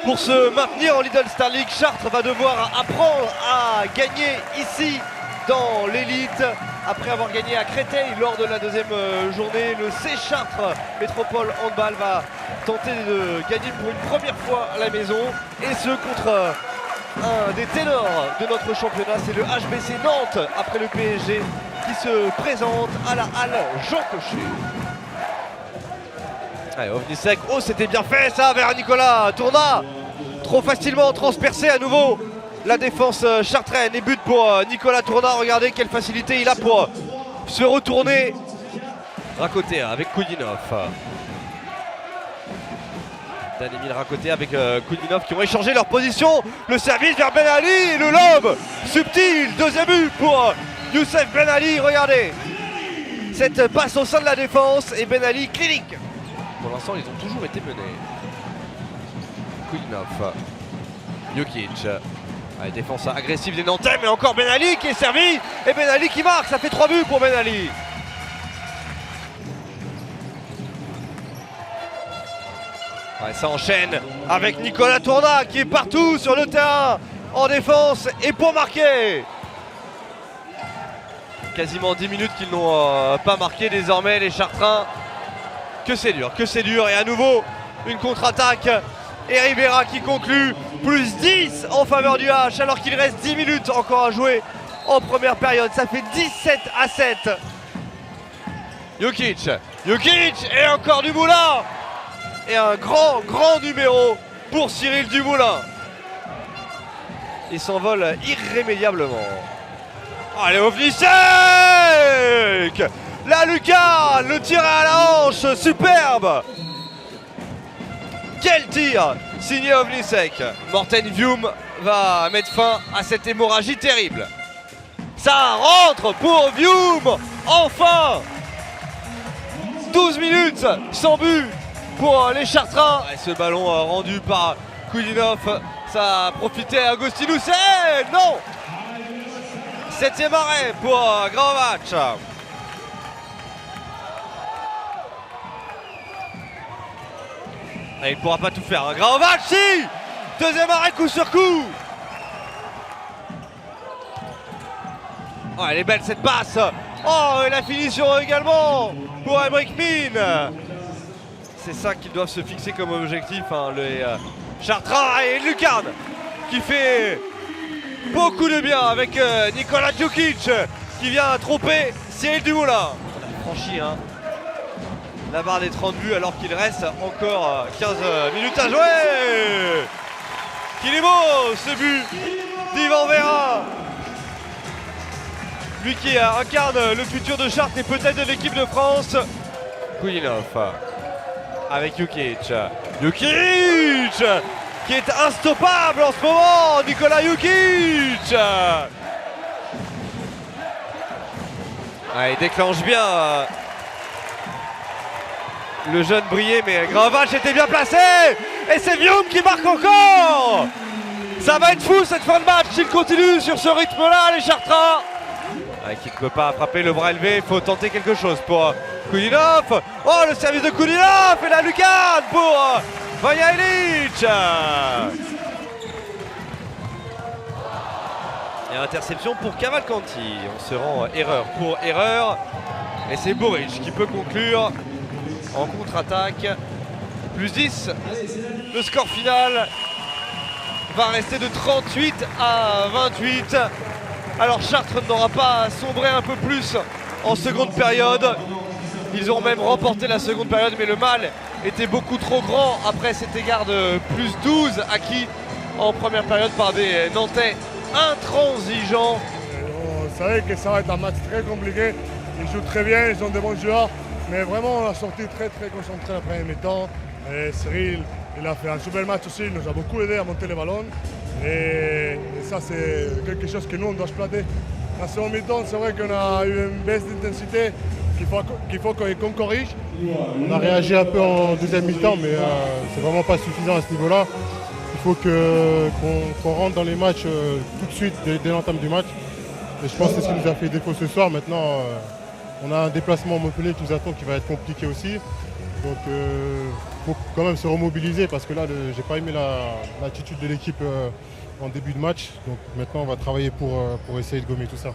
Pour se maintenir en Lidl Star League, Chartres va devoir apprendre à gagner ici dans l'élite. Après avoir gagné à Créteil lors de la deuxième journée, le C Chartres Métropole Handball va tenter de gagner pour une première fois à la maison. Et ce contre un des ténors de notre championnat, c'est le HBC Nantes après le PSG qui se présente à la halle Jean Cochet. Allez, Ovnisek, oh c'était bien fait ça vers Nicolas Tournat. Trop facilement transpercé à nouveau la défense chartraine et but pour Nicolas Tournat. Regardez quelle facilité il a pour se retourner. Racoté avec Koudinov. Dan-Emile Racoté avec Koudinov qui ont échangé leur position. Le service vers Ben Ali, le lob subtil, deuxième but pour Youssef Ben Ali. Regardez cette passe au sein de la défense et Ben Ali clinique. Pour l'instant, ils ont toujours été menés. Koudinov, Jokic. Allez, défense agressive des Nantais, mais encore Ben Ali qui est servi. Et Ben Ali qui marque, ça fait 3 buts pour Ben Ali. Ouais, ça enchaîne avec Nicolas Tournat qui est partout sur le terrain en défense et pour marquer. Quasiment 10 minutes qu'ils n'ont pas marqué désormais les Chartrains. Que c'est dur et à nouveau une contre-attaque et Rivera qui conclut plus 10 en faveur du H alors qu'il reste 10 minutes encore à jouer en première période. Ça fait 17-7. Jokic et encore Dumoulin et un grand numéro pour Cyril Dumoulin. Il s'envole irrémédiablement. Allez, Ovnisek! La lucarne, le tir à la hanche, superbe! Quel tir signé Ovnisek. Morten Vium va mettre fin à cette hémorragie terrible. Ça rentre pour Vium, enfin! 12 minutes sans but pour les Chartrains. Et ce ballon rendu par Koudinov, ça a profité à Agostinoussen. Non! 7e arrêt pour Graovac. Et il ne pourra pas tout faire. Graovac, si! Deuxième arrêt coup sur coup. Oh, elle est belle cette passe. Oh, et la finition également pour Emric Min. C'est ça qu'ils doivent se fixer comme objectif, hein, les Chartrains. Et Lucarne qui fait beaucoup de bien avec Nikola Djukic qui vient tromper Cyril Dumoulin. On a franchi la barre des 30 buts alors qu'il reste encore 15 minutes à jouer. Qu'il est beau ce but d'Yvan Vera. Lui qui incarne le futur de Chartres et peut-être de l'équipe de France. Koudinov avec Jokic qui est instoppable en ce moment. Nicolas Jokic. Il déclenche bien le jeune brillé, mais Graovac était bien placé. Et c'est Vium qui marque encore. Ça va être fou cette fin de match s'il continue sur ce rythme-là, les Chartrains. Qui ne peut pas frapper le bras élevé, il faut tenter quelque chose pour Koudinov. Oh, le service de Koudinov et la lucarne pour Vanja Ilic. Et interception pour Cavalcanti. On se rend erreur pour erreur. Et c'est Boric qui peut conclure en contre-attaque. Plus 10. Le score final va rester de 38 à 28. Alors Chartres n'aura pas sombré un peu plus en seconde période. Ils ont même remporté la seconde période, mais le mal était beaucoup trop grand après cet écart de plus 12 acquis en première période par des Nantais intransigeants. On savait que ça va être un match très compliqué. Ils jouent très bien, ils ont des bons joueurs, mais vraiment on a sorti très concentré la première mi-temps. Et Cyril, il a fait un super match aussi, il nous a beaucoup aidé à monter les ballons. Et ça, c'est quelque chose que nous, on doit exploiter. La seconde mi-temps, c'est vrai qu'on a eu une baisse d'intensité qu'il faut qu'on corrige. On a réagi un peu en deuxième mi-temps, mais c'est vraiment pas suffisant à ce niveau-là. Il faut qu'on rentre dans les matchs tout de suite, dès l'entame du match. Et je pense que c'est ce qui nous a fait défaut ce soir. Maintenant, on a un déplacement à Montpellier qui nous attend, qui va être compliqué aussi. Donc faut quand même se remobiliser parce que là, j'ai pas aimé l'attitude de l'équipe en début de match. Donc maintenant, on va travailler pour essayer de gommer tout ça.